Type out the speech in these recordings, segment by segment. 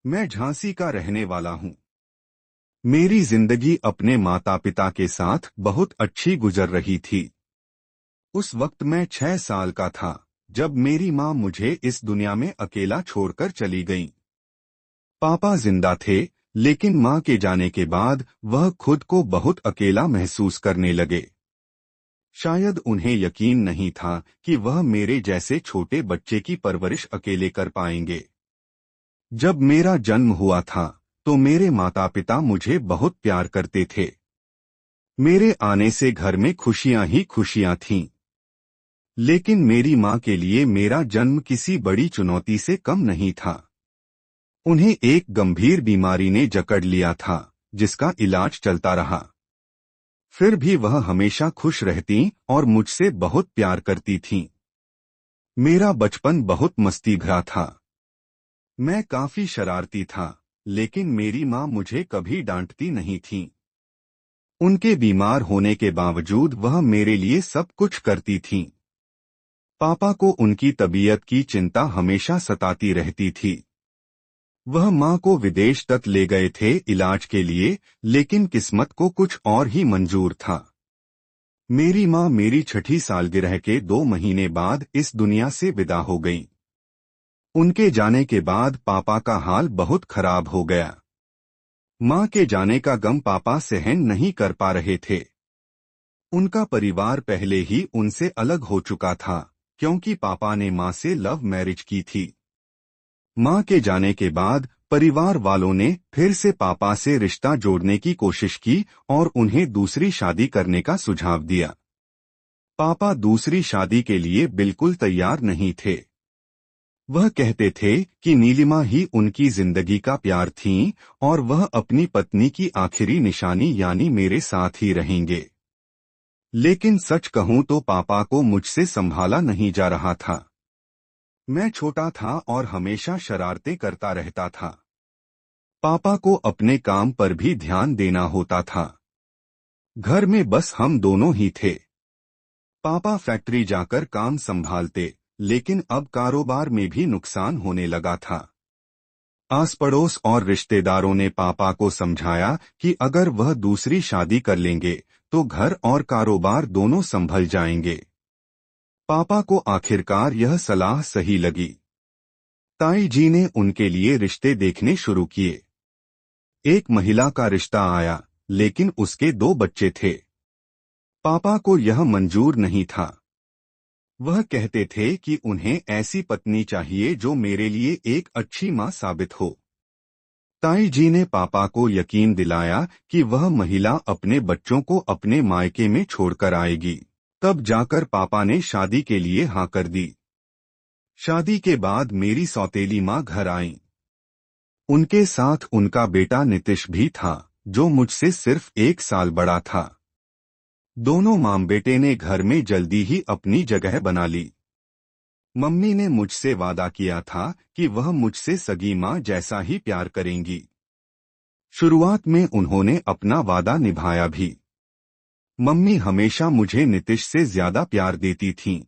मैं झांसी का रहने वाला हूँ। मेरी जिंदगी अपने माता पिता के साथ बहुत अच्छी गुजर रही थी। उस वक्त मैं 6 साल का था जब मेरी माँ मुझे इस दुनिया में अकेला छोड़कर चली गईं। पापा जिंदा थे, लेकिन माँ के जाने के बाद वह खुद को बहुत अकेला महसूस करने लगे। शायद उन्हें यकीन नहीं था कि वह मेरे जैसे छोटे बच्चे की परवरिश अकेले कर पाएंगे। जब मेरा जन्म हुआ था तो मेरे माता पिता मुझे बहुत प्यार करते थे। मेरे आने से घर में खुशियां ही खुशियां थीं। लेकिन मेरी माँ के लिए मेरा जन्म किसी बड़ी चुनौती से कम नहीं था। उन्हें एक गंभीर बीमारी ने जकड़ लिया था, जिसका इलाज चलता रहा। फिर भी वह हमेशा खुश रहती और मुझसे बहुत प्यार करती थीं। मेरा बचपन बहुत मस्ती भरा था। मैं काफी शरारती था, लेकिन मेरी माँ मुझे कभी डांटती नहीं थीं। उनके बीमार होने के बावजूद वह मेरे लिए सब कुछ करती थीं। पापा को उनकी तबीयत की चिंता हमेशा सताती रहती थी। वह माँ को विदेश तक ले गए थे इलाज के लिए, लेकिन किस्मत को कुछ और ही मंजूर था। मेरी माँ मेरी छठी सालगिरह के 2 महीने बाद इस दुनिया से विदा हो गईं। उनके जाने के बाद पापा का हाल बहुत खराब हो गया। माँ के जाने का गम पापा सहन नहीं कर पा रहे थे। उनका परिवार पहले ही उनसे अलग हो चुका था, क्योंकि पापा ने माँ से लव मैरिज की थी। माँ के जाने के बाद परिवार वालों ने फिर से पापा से रिश्ता जोड़ने की कोशिश की और उन्हें दूसरी शादी करने का सुझाव दिया। पापा दूसरी शादी के लिए बिल्कुल तैयार नहीं थे। वह कहते थे कि नीलिमा ही उनकी जिंदगी का प्यार थीं और वह अपनी पत्नी की आखिरी निशानी यानी मेरे साथ ही रहेंगे। लेकिन सच कहूं तो पापा को मुझसे संभाला नहीं जा रहा था। मैं छोटा था और हमेशा शरारतें करता रहता था। पापा को अपने काम पर भी ध्यान देना होता था। घर में बस हम दोनों ही थे। पापा फैक्ट्री जाकर काम संभालते, लेकिन अब कारोबार में भी नुकसान होने लगा था। आस पड़ोस और रिश्तेदारों ने पापा को समझाया कि अगर वह दूसरी शादी कर लेंगे तो घर और कारोबार दोनों संभल जाएंगे। पापा को आखिरकार यह सलाह सही लगी। ताई जी ने उनके लिए रिश्ते देखने शुरू किए। एक महिला का रिश्ता आया, लेकिन उसके 2 बच्चे थे। पापा को यह मंजूर नहीं था। वह कहते थे कि उन्हें ऐसी पत्नी चाहिए जो मेरे लिए एक अच्छी मां साबित हो। ताई जी ने पापा को यकीन दिलाया कि वह महिला अपने बच्चों को अपने मायके में छोड़कर आएगी। तब जाकर पापा ने शादी के लिए हाँ कर दी। शादी के बाद मेरी सौतेली माँ घर आईं। उनके साथ उनका बेटा नितिश भी था, जो मुझसे सिर्फ 1 साल बड़ा था। दोनों माँ बेटे ने घर में जल्दी ही अपनी जगह बना ली। मम्मी ने मुझसे वादा किया था कि वह मुझसे सगी माँ जैसा ही प्यार करेंगी। शुरुआत में उन्होंने अपना वादा निभाया भी। मम्मी हमेशा मुझे नितिश से ज्यादा प्यार देती थीं।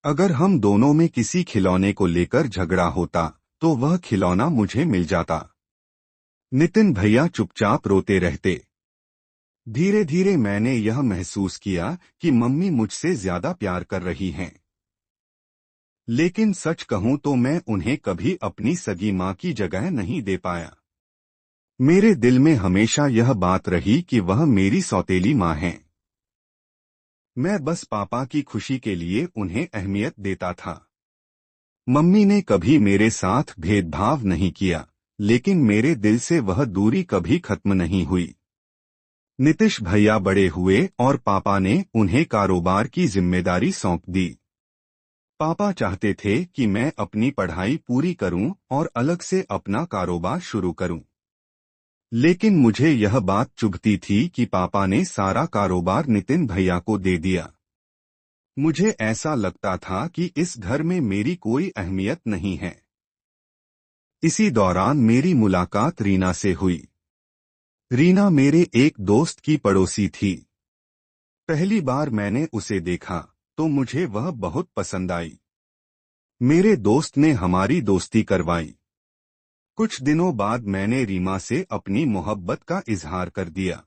अगर हम दोनों में किसी खिलौने को लेकर झगड़ा होता तो वह खिलौना मुझे मिल जाता। नितिन भैया चुपचाप रोते रहते। धीरे धीरे मैंने यह महसूस किया कि मम्मी मुझसे ज्यादा प्यार कर रही हैं। लेकिन सच कहूं तो मैं उन्हें कभी अपनी सगी मां की जगह नहीं दे पाया। मेरे दिल में हमेशा यह बात रही कि वह मेरी सौतेली मां हैं। मैं बस पापा की खुशी के लिए उन्हें अहमियत देता था। मम्मी ने कभी मेरे साथ भेदभाव नहीं किया, लेकिन मेरे दिल से वह दूरी कभी खत्म नहीं हुई। नितिश भैया बड़े हुए और पापा ने उन्हें कारोबार की जिम्मेदारी सौंप दी। पापा चाहते थे कि मैं अपनी पढ़ाई पूरी करूं और अलग से अपना कारोबार शुरू करूं। लेकिन मुझे यह बात चुभती थी कि पापा ने सारा कारोबार नितिन भैया को दे दिया। मुझे ऐसा लगता था कि इस घर में मेरी कोई अहमियत नहीं है। इसी दौरान मेरी मुलाकात रीना से हुई। रीना मेरे एक दोस्त की पड़ोसी थी। पहली बार मैंने उसे देखा तो मुझे वह बहुत पसंद आई। मेरे दोस्त ने हमारी दोस्ती करवाई। कुछ दिनों बाद मैंने रीमा से अपनी मोहब्बत का इजहार कर दिया।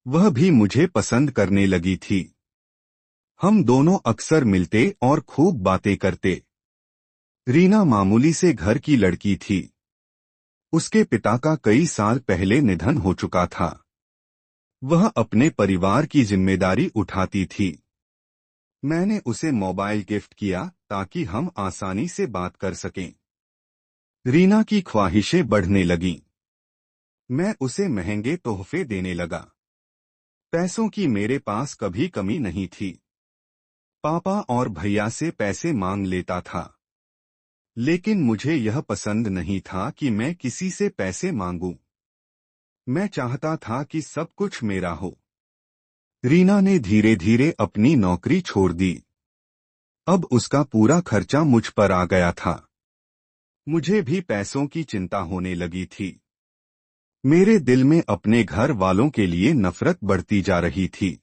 वह भी मुझे पसंद करने लगी थी। हम दोनों अक्सर मिलते और खूब बातें करते। रीना मामूली से घर की लड़की थी। उसके पिता का कई साल पहले निधन हो चुका था। वह अपने परिवार की जिम्मेदारी उठाती थी। मैंने उसे मोबाइल गिफ्ट किया ताकि हम आसानी से बात कर सकें। रीना की ख्वाहिशें बढ़ने लगीं। मैं उसे महंगे तोहफे देने लगा। पैसों की मेरे पास कभी कमी नहीं थी। पापा और भैया से पैसे मांग लेता था। लेकिन मुझे यह पसंद नहीं था कि मैं किसी से पैसे मांगूं। मैं चाहता था कि सब कुछ मेरा हो। रीना ने धीरे धीरे अपनी नौकरी छोड़ दी। अब उसका पूरा खर्चा मुझ पर आ गया था। मुझे भी पैसों की चिंता होने लगी थी। मेरे दिल में अपने घर वालों के लिए नफरत बढ़ती जा रही थी।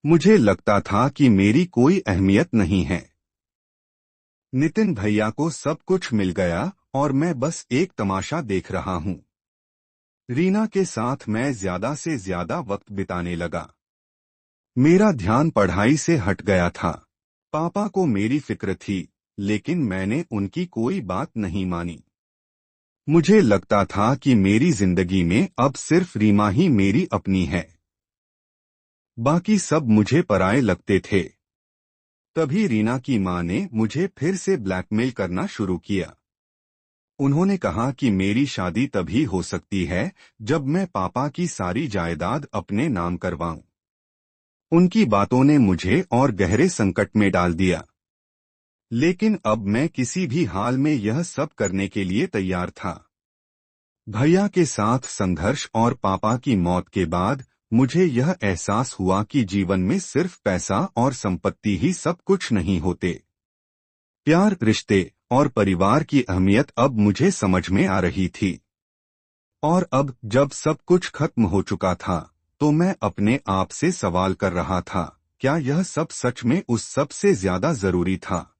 मुझे लगता था कि मेरी कोई अहमियत नहीं है। नितिन भैया को सब कुछ मिल गया और मैं बस एक तमाशा देख रहा हूं। रीना के साथ मैं ज्यादा से ज्यादा वक्त बिताने लगा। मेरा ध्यान पढ़ाई से हट गया था। पापा को मेरी फिक्र थी, लेकिन मैंने उनकी कोई बात नहीं मानी। मुझे लगता था कि मेरी जिंदगी में अब सिर्फ रीमा ही मेरी अपनी है। बाकी सब मुझे पराये लगते थे। तभी रीना की मां ने मुझे फिर से ब्लैकमेल करना शुरू किया। उन्होंने कहा कि मेरी शादी तभी हो सकती है जब मैं पापा की सारी जायदाद अपने नाम करवाऊं। उनकी बातों ने मुझे और गहरे संकट में डाल दिया। लेकिन अब मैं किसी भी हाल में यह सब करने के लिए तैयार था। भैया के साथ संघर्ष और पापा की मौत के बाद मुझे यह एहसास हुआ कि जीवन में सिर्फ पैसा और संपत्ति ही सब कुछ नहीं होते। प्यार, रिश्ते और परिवार की अहमियत अब मुझे समझ में आ रही थी। और अब जब सब कुछ खत्म हो चुका था, तो मैं अपने आप से सवाल कर रहा था, क्या यह सब सच में उस सब से ज्यादा जरूरी था?